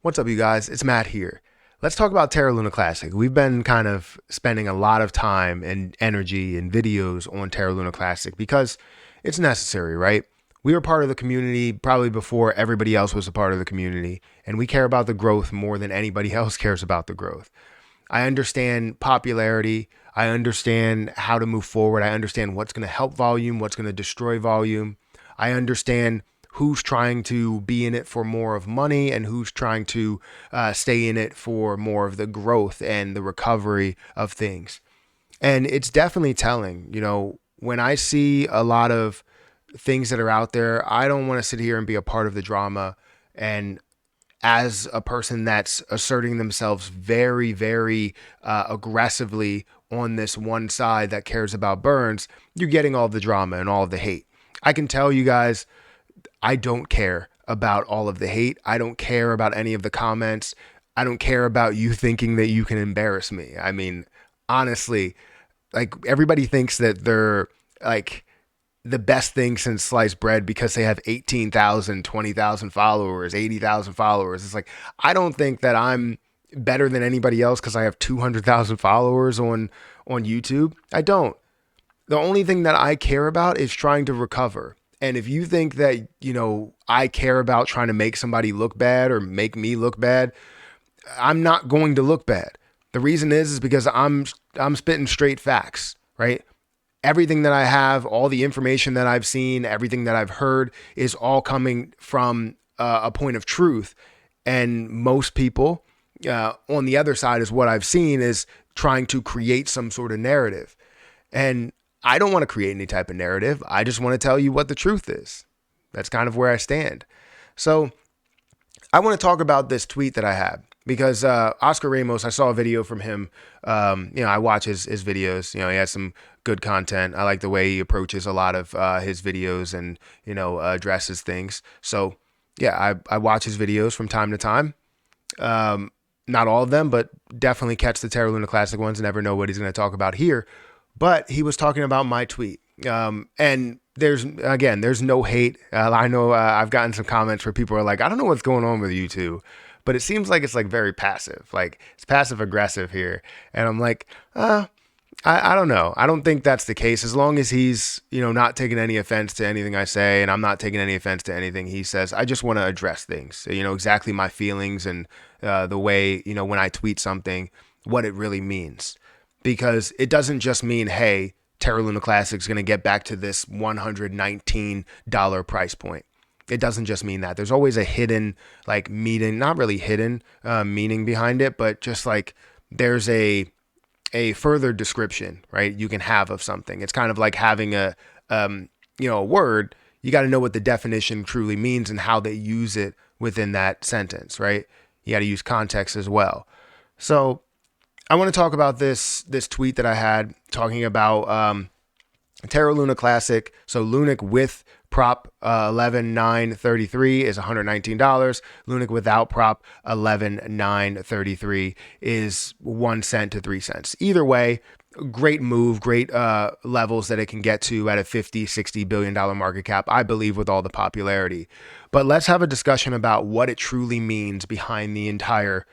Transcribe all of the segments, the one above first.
What's up, you guys? It's Matt here. Let's talk about Terra Luna Classic. We've been kind of spending a lot of time and energy and videos on Terra Luna Classic because it's necessary, right? We were part of the community probably before everybody else was a part of the community, and we care about the growth more than anybody else cares about the growth. I understand popularity. I understand how to move forward. I understand what's going to help volume, what's going to destroy volume. I understand who's trying to be in it for more of money and who's trying to stay in it for more of the growth and the recovery of things. And it's definitely telling, when I see a lot of things that are out there, I don't want to sit here and be a part of the drama. And as a person that's asserting themselves very, very aggressively on this one side that cares about burns, you're getting all the drama and all of the hate. I can tell you guys, I don't care about all of the hate. I don't care about any of the comments. I don't care about you thinking that you can embarrass me. I mean, honestly, like everybody thinks that they're like the best thing since sliced bread because they have 18,000, 20,000 followers, 80,000 followers. It's like, I don't think that I'm better than anybody else because I have 200,000 followers on YouTube. I don't. The only thing that I care about is trying to recover. And if you think that, I care about trying to make somebody look bad or make me look bad, I'm not going to look bad. The reason is because I'm spitting straight facts, right? Everything that I have, all the information that I've seen, everything that I've heard is all coming from a point of truth. And most people on the other side is what I've seen is trying to create some sort of narrative. And I don't want to create any type of narrative. I just want to tell you what the truth is. That's kind of where I stand. So I want to talk about this tweet that I had because Oscar Ramos, I saw a video from him. I watch his videos. He has some good content. I like the way he approaches a lot of his videos and, addresses things. So yeah, I watch his videos from time to time. Not all of them, but definitely catch the Terra Luna Classic ones. Never know what he's going to talk about here. But he was talking about my tweet. And there's no hate. I know I've gotten some comments where people are like, I don't know what's going on with you two, but it seems like it's like very passive. Like it's passive aggressive here. And I'm like, I don't know. I don't think that's the case. As long as he's, not taking any offense to anything I say, and I'm not taking any offense to anything he says, I just want to address things, exactly my feelings and the way, when I tweet something, what it really means. Because it doesn't just mean, hey, Terra Luna Classic is going to get back to this $119 price point. It doesn't just mean that. There's always a hidden, like, meaning, not really hidden meaning behind it, but just like there's a further description, right, you can have of something. It's kind of like having a word. You got to know what the definition truly means and how they use it within that sentence, right? You got to use context as well. So I want to talk about this tweet that I had talking about Terra Luna Classic. So Lunic with prop 11,933 is $119. Lunic without prop 11,933 is 1 cent to 3 cents. Either way, great move, great levels that it can get to at a $50-60 billion market cap, I believe, with all the popularity. But let's have a discussion about what it truly means behind the entire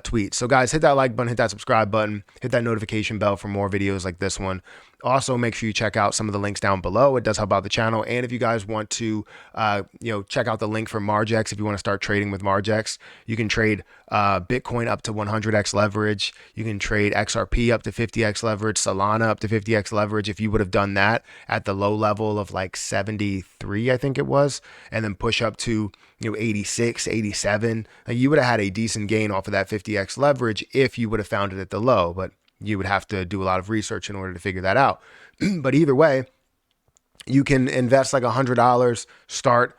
tweet. So guys, hit that like button, hit that subscribe button, hit that notification bell for more videos like this one. Also, make sure you check out some of the links down below. It does help out the channel. And if you guys want to, check out the link for Margex, if you want to start trading with Margex, you can trade Bitcoin up to 100x leverage. You can trade XRP up to 50x leverage, Solana up to 50x leverage. If you would have done that at the low level of like 73, I think it was, and then push up to 86, 87, like you would have had a decent gain off of that 50x leverage if you would have found it at the low. But you would have to do a lot of research in order to figure that out. But either way, you can invest like $100, start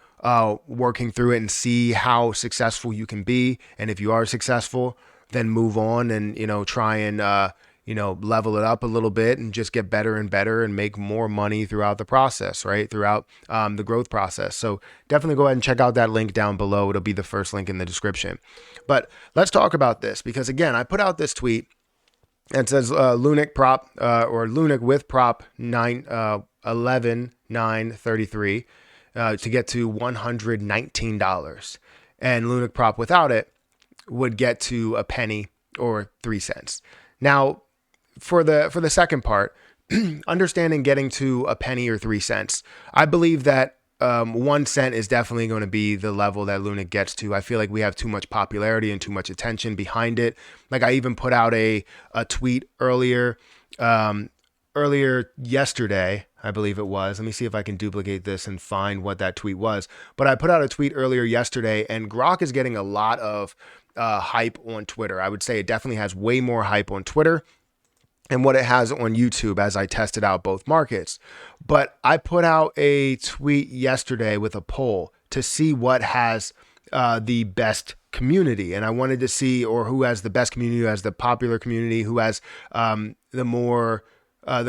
working through it and see how successful you can be. And if you are successful, then move on and, try and, level it up a little bit and just get better and better and make more money throughout the process, right? Throughout the growth process. So definitely go ahead and check out that link down below. It'll be the first link in the description. But let's talk about this because, again, I put out this tweet. It says Lunic prop or Lunic with prop 11,933 to get to $119, and Lunic prop without it would get to a penny or 3 cents. Now, for the second part, understanding getting to a penny or 3 cents, I believe that 1 cent is definitely going to be the level that Luna gets to. I feel like we have too much popularity and too much attention behind it. Like I even put out a tweet earlier yesterday, I believe it was. Let me see if I can duplicate this and find what that tweet was. But I put out a tweet earlier yesterday, and Grok is getting a lot of hype on Twitter. I would say it definitely has way more hype on Twitter and what it has on YouTube as I tested out both markets. But I put out a tweet yesterday with a poll to see what has the best community. And I wanted to see, or who has the best community, who has the popular community, who has the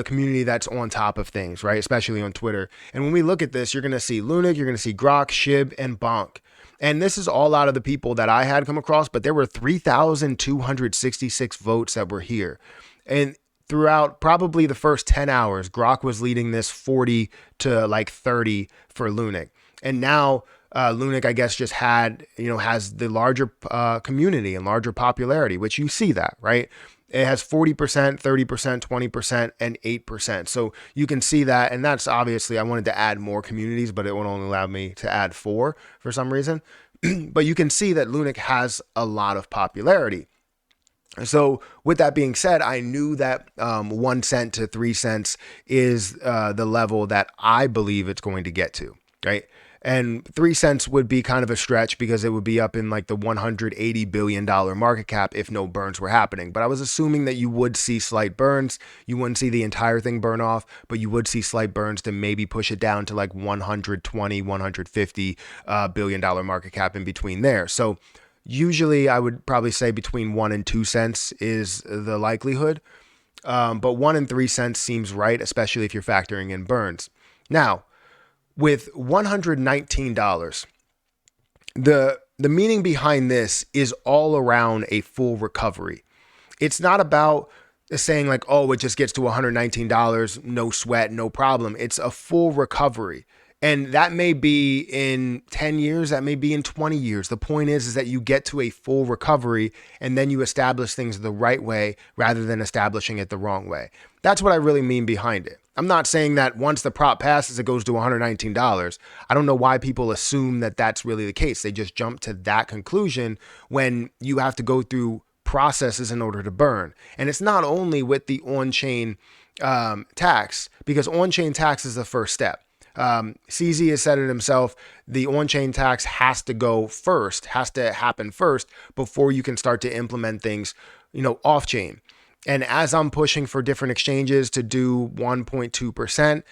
community that's on top of things, right? Especially on Twitter. And when we look at this, you're going to see Lunic, you're going to see Grok, Shib, and Bonk. And this is all out of the people that I had come across, but there were 3,266 votes that were here. And throughout probably the first 10 hours, Grok was leading this 40 to like 30 for Lunic. And now Lunic, I guess, just has the larger community and larger popularity, which you see that, right? It has 40%, 30%, 20%, and 8%. So you can see that. And that's obviously, I wanted to add more communities, but it would only allow me to add 4 for some reason. But you can see that Lunic has a lot of popularity. So with that being said, I knew that 1 cent to 3 cents is the level that I believe it's going to get to, right? And 3 cents would be kind of a stretch because it would be up in like the $180 billion market cap if no burns were happening. But I was assuming that you would see slight burns. You wouldn't see the entire thing burn off, but you would see slight burns to maybe push it down to like $120, $150 billion market cap in between there. So usually I would probably say between 1 and 2 cents is the likelihood. But 1 and 3 cents seems right, especially if you're factoring in burns. Now, with $119, the meaning behind this is all around a full recovery. It's not about saying like, oh, it just gets to $119, no sweat, no problem. It's a full recovery. And that may be in 10 years, that may be in 20 years. The point is that you get to a full recovery and then you establish things the right way rather than establishing it the wrong way. That's what I really mean behind it. I'm not saying that once the prop passes, it goes to $119. I don't know why people assume that that's really the case. They just jump to that conclusion when you have to go through processes in order to burn. And it's not only with the on-chain tax, because on-chain tax is the first step. CZ has said it himself, the on-chain tax has to go first, has to happen first before you can start to implement things, off-chain. And as I'm pushing for different exchanges to do 1.2%,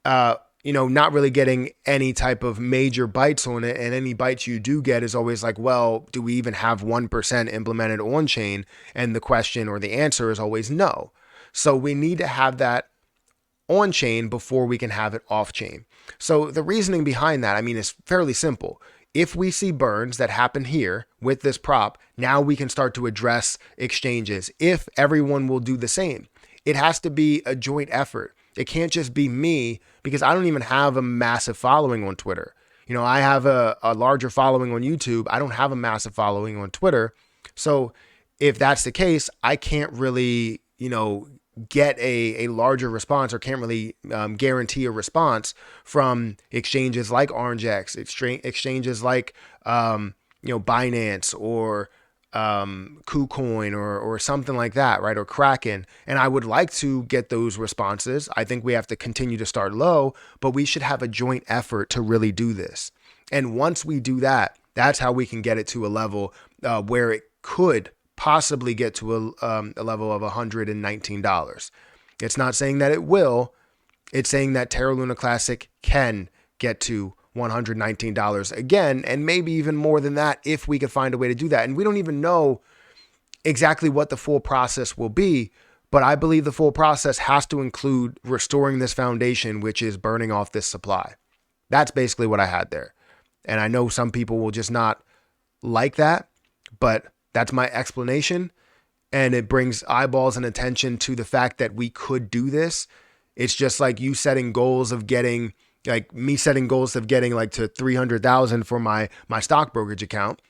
not really getting any type of major bites on it. And any bites you do get is always like, well, do we even have 1% implemented on-chain? And the question or the answer is always no. So we need to have that on-chain before we can have it off-chain. So the reasoning behind that, is fairly simple. If we see burns that happen here with this prop, now we can start to address exchanges. If everyone will do the same, it has to be a joint effort. It can't just be me, because I don't even have a massive following on Twitter. I have a larger following on YouTube. I don't have a massive following on Twitter. So if that's the case, I can't really, get a larger response, or can't really guarantee a response from exchanges like OrangeX, exchanges like Binance or KuCoin or something like that, right? Or Kraken. And I would like to get those responses. I think we have to continue to start low, but we should have a joint effort to really do this. And once we do that, that's how we can get it to a level where it could possibly get to a level of $119. It's not saying that it will. It's saying that Terra Luna Classic can get to $119 again, and maybe even more than that if we could find a way to do that. And we don't even know exactly what the full process will be, but I believe the full process has to include restoring this foundation, which is burning off this supply. That's basically what I had there. And I know some people will just not like that, but that's my explanation, and it brings eyeballs and attention to the fact that we could do this. It's just like you setting goals of getting, like me setting goals of getting like to 300,000 for my stock brokerage account.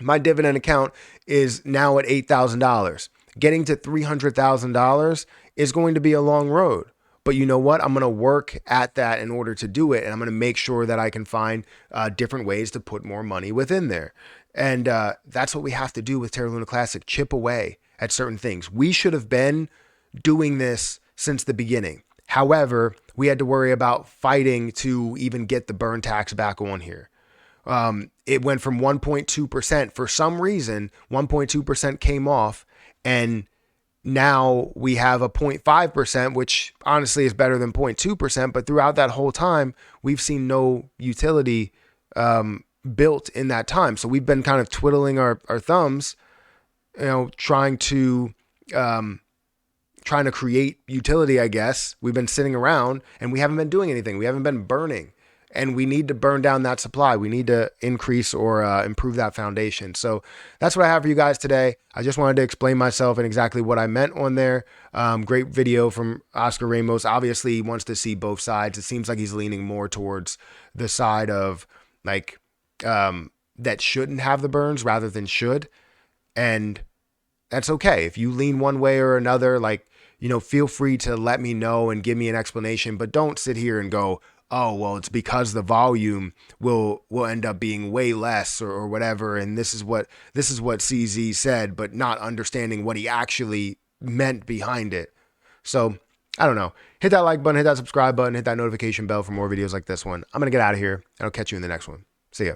My dividend account is now at $8,000. Getting to $300,000 is going to be a long road. But you know what? I'm going to work at that in order to do it. And I'm going to make sure that I can find different ways to put more money within there. And that's what we have to do with Terra Luna Classic, chip away at certain things. We should have been doing this since the beginning. However, we had to worry about fighting to even get the burn tax back on here. It went from 1.2%. For some reason, 1.2% came off, and now we have a 0.5%, which honestly is better than 0.2%. But throughout that whole time, we've seen no utility built in that time. So we've been kind of twiddling our thumbs, trying to create utility, I guess. We've been sitting around and we haven't been doing anything. We haven't been burning. And we need to burn down that supply. We need to increase or improve that foundation. So that's what I have for you guys today. I just wanted to explain myself and exactly what I meant on there. Great video from Oscar Ramos. Obviously, he wants to see both sides. It seems like he's leaning more towards the side of like that shouldn't have the burns rather than should. And that's okay. If you lean one way or another, feel free to let me know and give me an explanation. But don't sit here and go, oh, well, it's because the volume will end up being way less or whatever. And this is what CZ said, but not understanding what he actually meant behind it. So I don't know. Hit that like button, hit that subscribe button, hit that notification bell for more videos like this one. I'm going to get out of here and I'll catch you in the next one. See ya.